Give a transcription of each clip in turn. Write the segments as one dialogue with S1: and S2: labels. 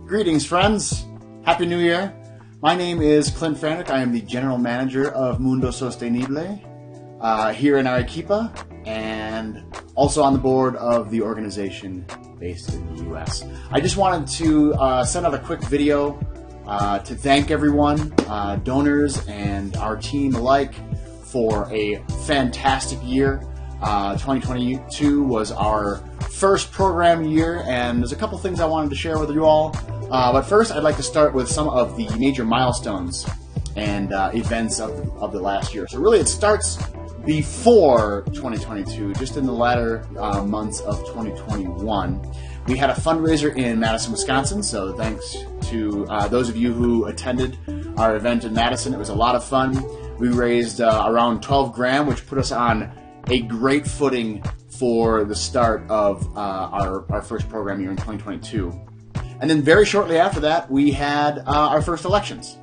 S1: Greetings, friends. Happy New Year. My name is Clint Franek. I am the General Manager of Mundo Sostenible here in Arequipa, and also on the board of the organization based in the U.S. I just wanted to send out a quick video to thank everyone, donors and our team alike, for a fantastic year. 2022 was our first program year, and there's a couple things I wanted to share with you all. But first, I'd like to start with some of the major milestones and events of the last year. So really, it starts before 2022, just in the latter months of 2021. We had a fundraiser in Madison, Wisconsin, so thanks to those of you who attended our event in Madison. It was a lot of fun. We raised around 12 grand, which put us on a great footing for the start of our first program year in 2022. And then very shortly after that, we had our first elections,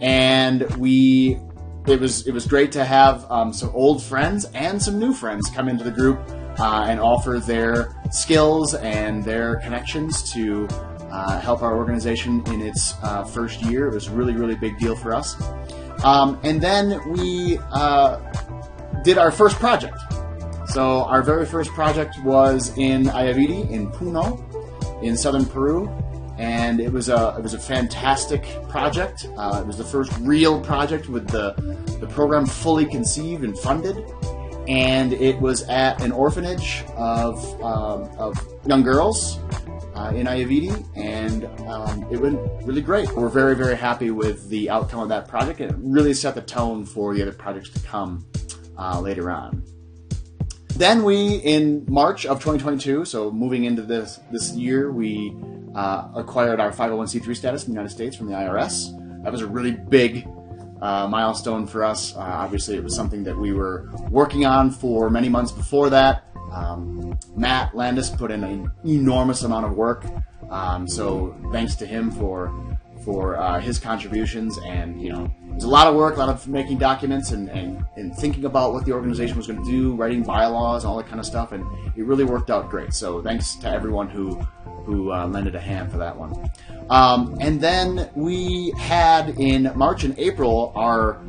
S1: and it was great to have some old friends and some new friends come into the group and offer their skills and their connections to help our organization in its first year. It was a really, really big deal for us. And then we did our first project. So our very first project was in Ayaviri, in Puno, in southern Peru. And it was a fantastic project. It was the first real project with the program fully conceived and funded, and it was at an orphanage of young girls in Ayaviri, and it went really great. We're very, very happy with the outcome of that project, and it really set the tone for the other projects to come later on. Then in March of 2022, so moving into this year, we acquired our 501c3 status in the United States from the IRS. That was a really big milestone for us. Obviously, it was something that we were working on for many months before that. Matt Landis put in an enormous amount of work, so thanks to him for his contributions. And it was a lot of work, a lot of making documents and thinking about what the organization was going to do, writing bylaws, all that kind of stuff, and it really worked out great. So thanks to everyone who lended a hand for that one. And then we had in March and April our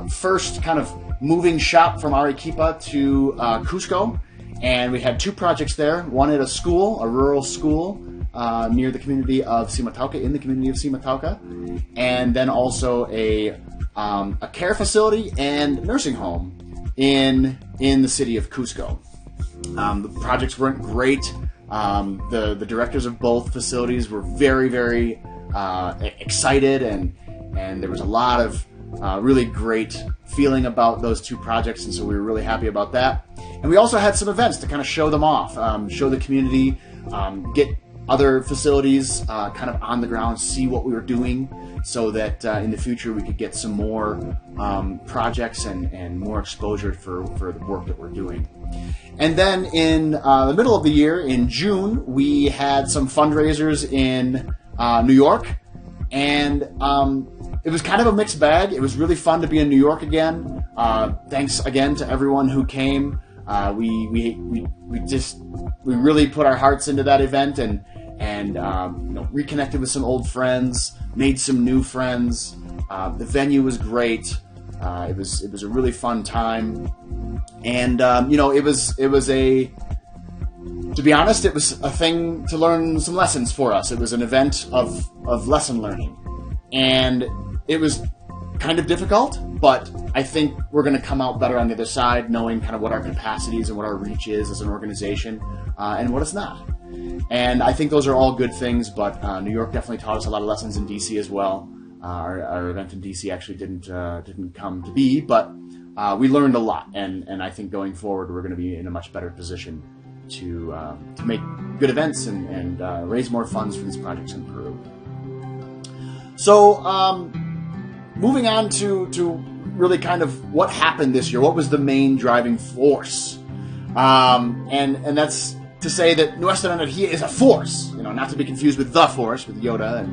S1: first kind of moving shop from Arequipa to Cusco, and we had two projects there. One at a rural school near the community of Simatauca, in the community of Simatauca, and then also a care facility and nursing home in the city of Cusco. The projects went great. The directors of both facilities were very, very excited, and there was a lot of really great feeling about those two projects, and so we were really happy about that. And we also had some events to kind of show them off, show the community, get other facilities kind of on the ground, see what we were doing, so that in the future we could get some more projects and more exposure for the work that we're doing. And then in the middle of the year, in June, we had some fundraisers in New York, and it was kind of a mixed bag. It was really fun to be in New York again. Thanks again to everyone who came. We really put our hearts into that event and reconnected with some old friends, made some new friends. The venue was great. It was a really fun time, and to be honest, it was a thing to learn some lessons for us. It was an event of lesson learning, and it was kind of difficult, but I think we're going to come out better on the other side, knowing kind of what our capacity is and what our reach is as an organization, and what it's not. And I think those are all good things, but New York definitely taught us a lot of lessons in DC as well. Our event in DC actually didn't come to be, but we learned a lot, and I think going forward we're going to be in a much better position to make good events and raise more funds for these projects in Peru. So moving on to really kind of what happened this year, what was the main driving force, and that's to say that Nuestra Energía is a force, not to be confused with the Force, with Yoda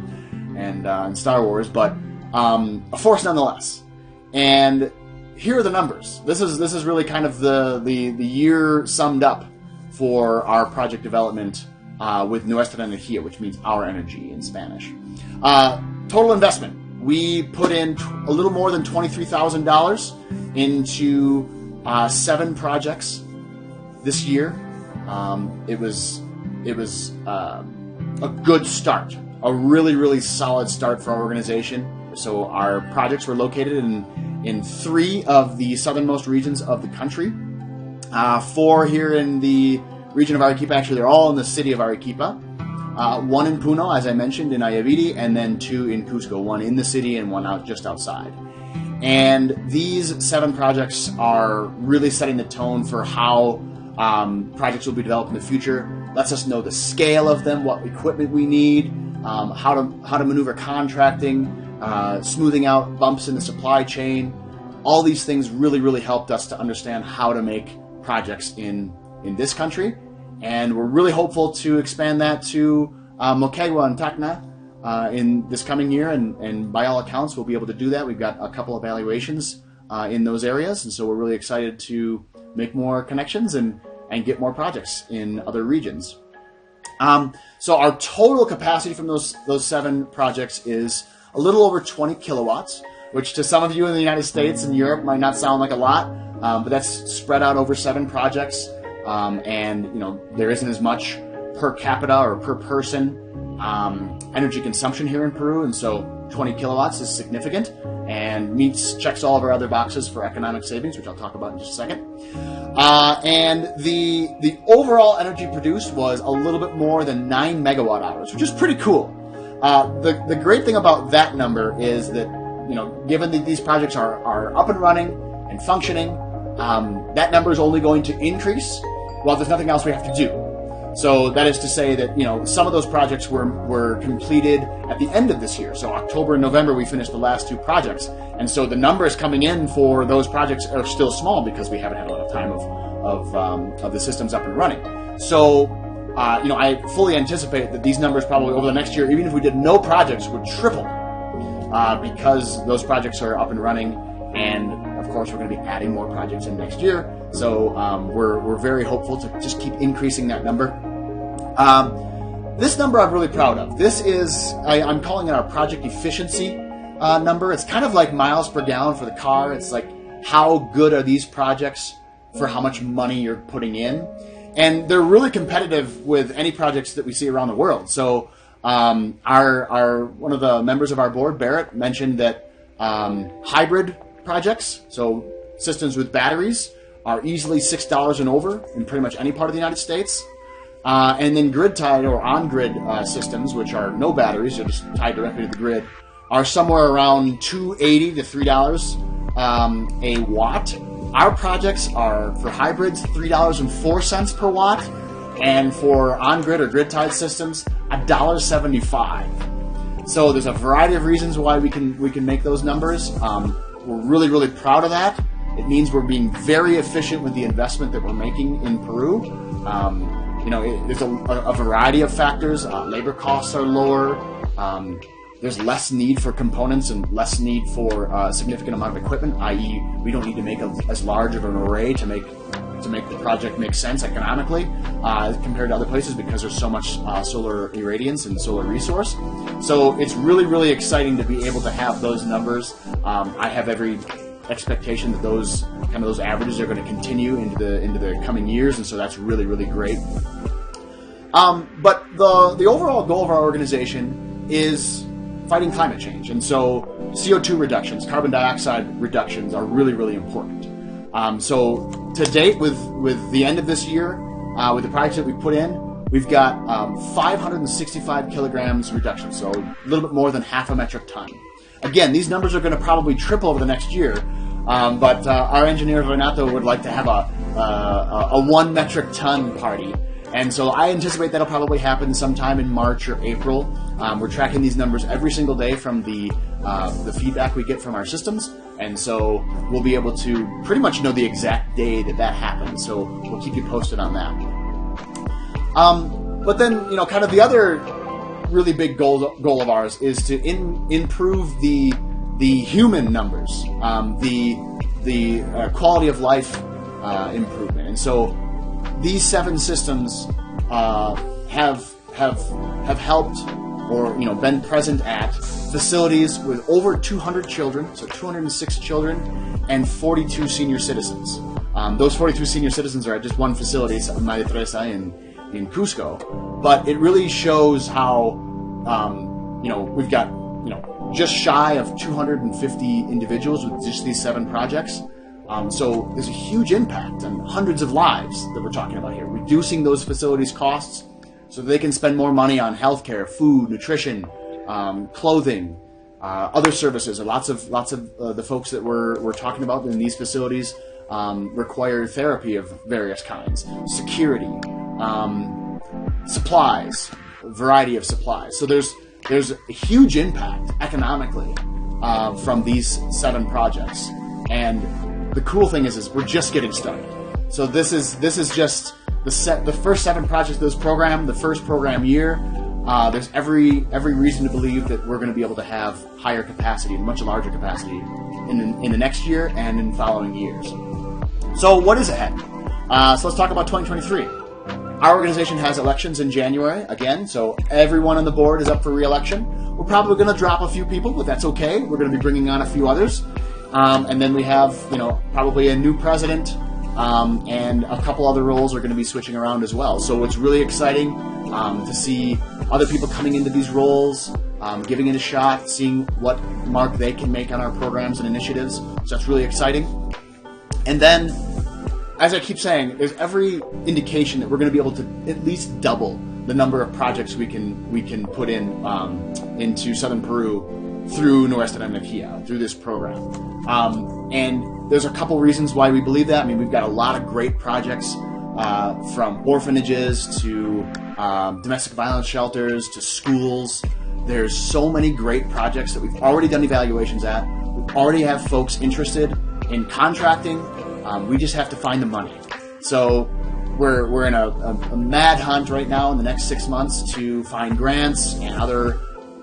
S1: and Star Wars, but a force nonetheless. And here are the numbers. This is really kind of the year summed up for our project development with Nuestra Energía, which means our energy in Spanish. Total investment. We put in a little more than $23,000 into 7 projects this year. It was a good start, a really, really solid start for our organization. So our projects were located in 3 of the southernmost regions of the country. 4 here in the region of Arequipa. Actually, they're all in the city of Arequipa. 1 in Puno, as I mentioned, in Ayaviri, and then 2 in Cusco, 1 in the city and 1 out just outside. And these 7 projects are really setting the tone for how projects will be developed in the future. Lets us know the scale of them, what equipment we need, how to maneuver contracting, smoothing out bumps in the supply chain. All these things really, really helped us to understand how to make projects in this country. And we're really hopeful to expand that to Moquegua and Tacna in this coming year. And by all accounts, we'll be able to do that. We've got a couple of evaluations in those areas. And so we're really excited to make more connections and get more projects in other regions. So our total capacity from those 7 projects is a little over 20 kilowatts, which to some of you in the United States and Europe might not sound like a lot, but that's spread out over 7 projects. And there isn't as much per capita or per person energy consumption here in Peru, and so 20 kilowatts is significant and checks all of our other boxes for economic savings, which I'll talk about in just a second. And the overall energy produced was a little bit more than 9 megawatt hours, which is pretty cool. The great thing about that number is that, given that these projects are up and running and functioning, that number is only going to increase while there's nothing else we have to do. So that is to say that, some of those projects were completed at the end of this year. So October and November, we finished the last 2 projects. And so the numbers coming in for those projects are still small because we haven't had a lot of time of the systems up and running. So, I fully anticipate that these numbers probably over the next year, even if we did no projects, would triple because those projects are up and running. And of course, we're going to be adding more projects in next year. So we're very hopeful to just keep increasing that number. This number I'm really proud of. This is, I'm calling it our project efficiency number. It's kind of like miles per gallon for the car. It's like how good are these projects for how much money you're putting in. And they're really competitive with any projects that we see around the world. So our one of the members of our board, Barrett, mentioned that hybrid projects, so systems with batteries, are easily $6 and over in pretty much any part of the United States. And then grid-tied or on-grid systems, which are no batteries, they're just tied directly to the grid, are somewhere around $2.80 to $3 a watt. Our projects are, for hybrids, $3.04 per watt, and for on-grid or grid-tied systems, $1.75. So there's a variety of reasons why we can make those numbers. We're really, really proud of that. It means we're being very efficient with the investment that we're making in Peru. There's a variety of factors. Labor costs are lower. There's less need for components and less need for a significant amount of equipment, i.e. we don't need to make as large of an array to make the project make sense economically compared to other places because there's so much solar irradiance and solar resource. So it's really, really exciting to be able to have those numbers. I have every expectation that those averages are going to continue into the coming years, and so that's really, really great. But the overall goal of our organization is fighting climate change, and so CO2 reductions, carbon dioxide reductions are really, really important. So to date, with the end of this year, with the projects that we put in, we've got 565 kilograms reduction, so a little bit more than half a metric ton. Again, these numbers are going to probably triple over the next year, but our engineer Renato would like to have a 1 metric ton party. And so I anticipate that'll probably happen sometime in March or April. We're tracking these numbers every single day from the feedback we get from our systems. And so we'll be able to pretty much know the exact day that happens. So we'll keep you posted on that. But then, kind of the other really big goal of ours is to improve the human numbers, the the quality of life improvement. And so these 7 systems have helped or been present at facilities with over 200 children, so 206 children and 42 senior citizens. Those 42 senior citizens are at just one facility, Maria Teresa in Cusco, but it really shows how we've got just shy of 250 individuals with just these 7 projects. So there's a huge impact on hundreds of lives that we're talking about here, reducing those facilities' costs so that they can spend more money on healthcare, food, nutrition, clothing, other services. Lots of the folks that we're talking about in these facilities require therapy of various kinds, security, supplies, a variety of supplies. So there's a huge impact economically from these 7 projects, and the cool thing is we're just getting started. So this is just the first 7 projects of this program, the first program year. There's every reason to believe that we're going to be able to have higher capacity, much larger capacity, in the next year and in following years. So what is ahead? So let's talk about 2023. Our organization has elections in January again, so everyone on the board is up for re-election. We're probably going to drop a few people, but that's okay. We're going to be bringing on a few others, and then we have probably a new president, and a couple other roles are going to be switching around as well. So it's really exciting to see other people coming into these roles, giving it a shot, seeing what mark they can make on our programs and initiatives. So that's really exciting. And then, as I keep saying, there's every indication that we're going to be able to at least double the number of projects we can put in into southern Peru through Nuestra Energía, through this program. And there's a couple reasons why we believe that. I mean, we've got a lot of great projects from orphanages to domestic violence shelters to schools. There's so many great projects that we've already done evaluations at. We already have folks interested in contracting. We just have to find the money. So we're in a mad hunt right now in the next 6 months to find grants and other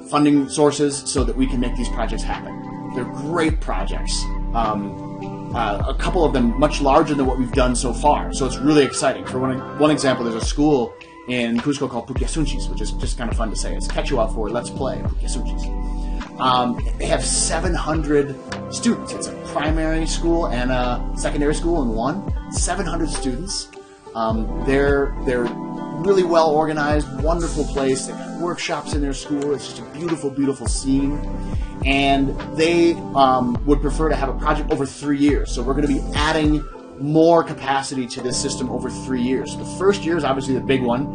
S1: funding sources so that we can make these projects happen. They're great projects. A couple of them much larger than what we've done so far. So it's really exciting. For one example, there's a school in Cusco called Puquiasunchis, which is just kind of fun to say. It's Quechua for let's play, Puquiasunchis. They have 700 students. It's a primary school and a secondary school in one. 700 students. They're really well organized, wonderful place. They got workshops in their school. It's just a beautiful, beautiful scene. And they would prefer to have a project over 3 years. So we're going to be adding more capacity to this system over 3 years. The first year is obviously the big one.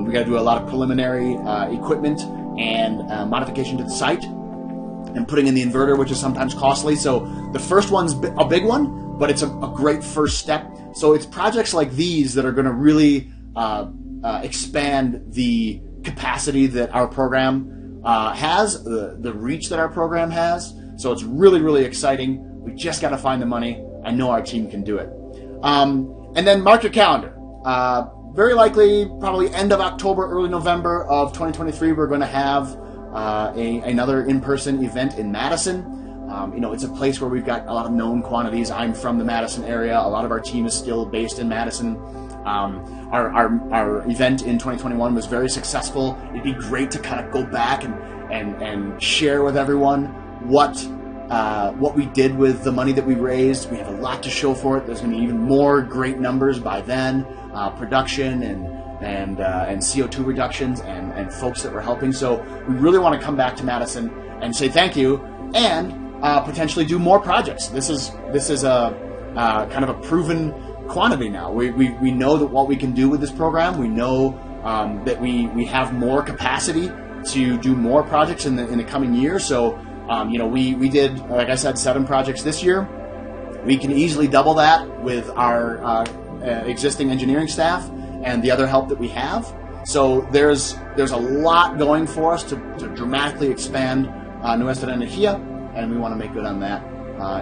S1: We got to do a lot of preliminary equipment and modification to the site and putting in the inverter, which is sometimes costly. So the first one's a big one, but it's a great first step. So it's projects like these that are going to really expand the capacity that our program has, the reach that our program has. So it's really, really exciting. We just got to find the money. I know our team can do it. And then mark your calendar. Very likely, probably end of October, early November of 2023, we're going to have another in-person event in Madison. It's a place where we've got a lot of known quantities. I'm from the Madison area. A lot of our team is still based in Madison. Our event in 2021 was very successful. It'd be great to kind of go back and share with everyone what we did with the money that we raised. We have a lot to show for it. There's going to be even more great numbers by then, production and CO2 reductions and folks that were helping. So we really want to come back to Madison and say thank you and potentially do more projects. This is a kind of a proven quantity now. We know that what we can do with this program. We know that we have more capacity to do more projects in the coming year. So we did, like I said, 7 projects this year. We can easily double that with our existing engineering staff and the other help that we have. So there's a lot going for us to dramatically expand Nuestra Energía, and we want to make good on that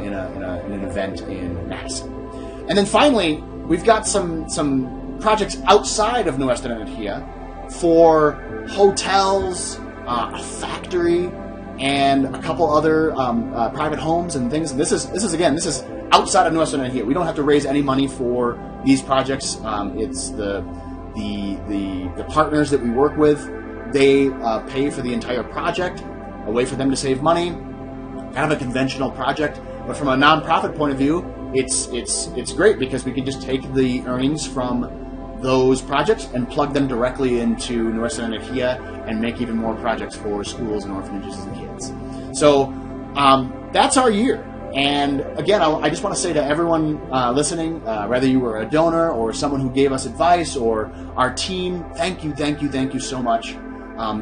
S1: in an event in Madison. And then finally, we've got some projects outside of Nuestra Energía for hotels, a factory, and a couple other private homes and things. And this is outside of Nuestra Energia. We don't have to raise any money for these projects. It's the partners that we work with. They pay for the entire project, a way for them to save money, kind of a conventional project. But from a nonprofit point of view, it's great because we can just take the earnings from those projects and plug them directly into Nuestra Energia and make even more projects for schools and orphanages and kids. So that's our year. And again, I just want to say to everyone listening, whether you were a donor or someone who gave us advice or our team, thank you so much.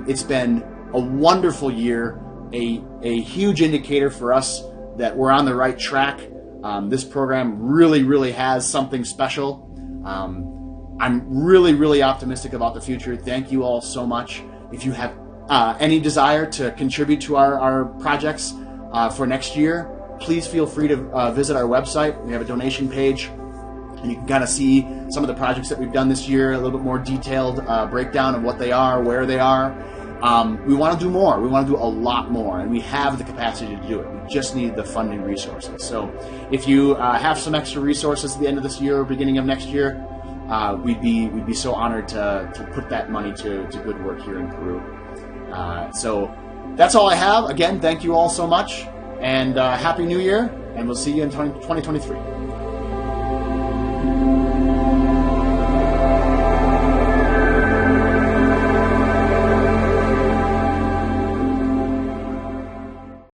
S1: It's been a wonderful year, a huge indicator for us that we're on the right track. This program really has something special. I'm really optimistic about the future. Thank you all so much. If you have any desire to contribute to our projects for next year, please feel free to visit our website. We have a donation page, and you can kind of see some of the projects that we've done this year, a little bit more detailed breakdown of what they are, where they are. We want to do more. We want to do a lot more, and we have the capacity to do it. We just need the funding resources. So if you have some extra resources at the end of this year or beginning of next year, we'd be so honored to put that money to good work here in Peru. So that's all I have. Again, thank you all so much, and Happy New Year, and we'll see you in 2023.